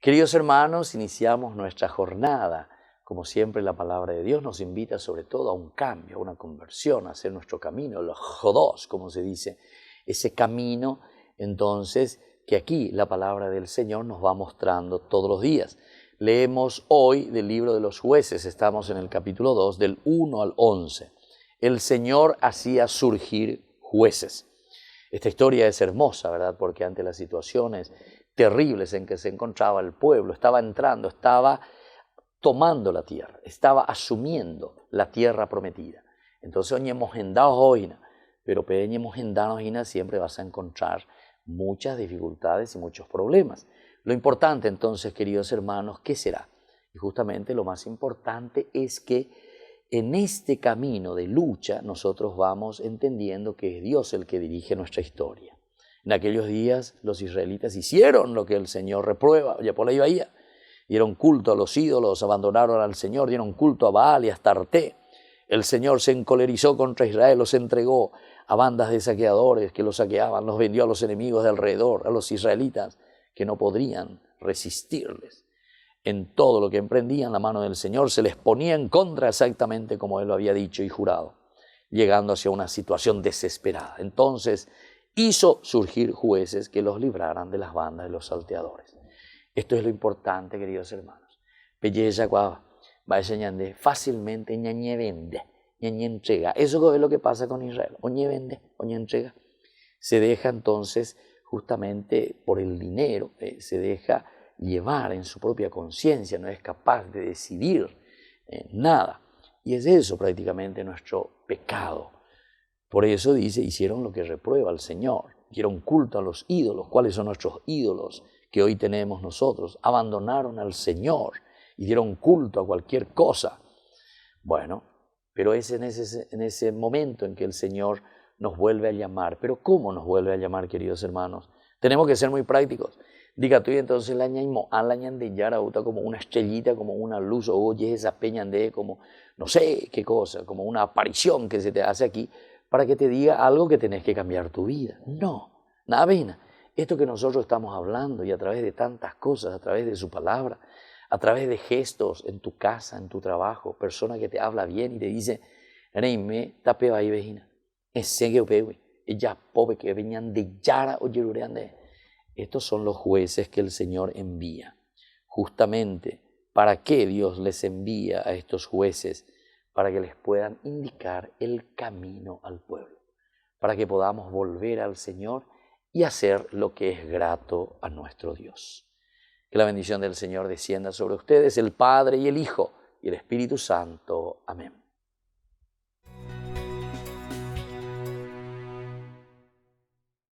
Queridos hermanos, iniciamos nuestra jornada. Como siempre, la palabra de Dios nos invita sobre todo a un cambio, a una conversión, a hacer nuestro camino, los jodos, como se dice, ese camino, entonces, que aquí la palabra del Señor nos va mostrando todos los días. Leemos hoy del libro de los jueces, estamos en el capítulo 2, del 1 al 11. El Señor hacía surgir jueces. Esta historia es hermosa, ¿verdad? Porque ante las situaciones terribles en que se encontraba el pueblo, estaba tomando la tierra, estaba asumiendo la tierra prometida. Entonces, oñemos hendados hoy, pero peñemos hendados siempre vas a encontrar muchas dificultades y muchos problemas. Lo importante entonces, queridos hermanos, ¿qué será? Y justamente lo más importante es que en este camino de lucha nosotros vamos entendiendo que es Dios el que dirige nuestra historia. En aquellos días los israelitas hicieron lo que el Señor reprueba, ya por ahí veía. Dieron culto a los ídolos, abandonaron al Señor, dieron culto a Baal y a Astarte. El Señor se encolerizó contra Israel, los entregó a bandas de saqueadores que los saqueaban, los vendió a los enemigos de alrededor, a los israelitas que no podrían resistirles. En todo lo que emprendían, la mano del Señor se les ponía en contra exactamente como Él lo había dicho y jurado, llegando hacia una situación desesperada. Entonces hizo surgir jueces que los libraran de las bandas de los salteadores. Esto es lo importante, queridos hermanos. Belleza va enseñando fácilmente ñañe vende, ñañe entrega. Eso es lo que pasa con Israel. Oñe vende, oñe entrega. Se deja entonces justamente por el dinero, se deja llevar en su propia conciencia, no es capaz de decidir nada. Y es eso prácticamente nuestro pecado. Por eso dice, hicieron lo que reprueba el Señor, dieron culto a los ídolos. ¿Cuáles son nuestros ídolos que hoy tenemos nosotros? Abandonaron al Señor y dieron culto a cualquier cosa. Bueno, pero es en ese momento en que el Señor nos vuelve a llamar. ¿Pero cómo nos vuelve a llamar, queridos hermanos? Tenemos que ser muy prácticos. Diga tú, y entonces la ñañan de yarauta como una estrellita, como una luz, o oye esa peña de como no sé qué cosa, como una aparición que se te hace aquí para que te diga algo que tenés que cambiar tu vida. No, nada pena. Esto que nosotros estamos hablando y a través de tantas cosas, a través de su palabra, a través de gestos en tu casa, en tu trabajo, persona que te habla bien y te dice, reime, tape ahí vejina, ese que opewe, ella pobre que venían de yara o yerurean de. Estos son los jueces que el Señor envía. Justamente, ¿para qué Dios les envía a estos jueces? Para que les puedan indicar el camino al pueblo, para que podamos volver al Señor y hacer lo que es grato a nuestro Dios. Que la bendición del Señor descienda sobre ustedes, el Padre y el Hijo y el Espíritu Santo. Amén.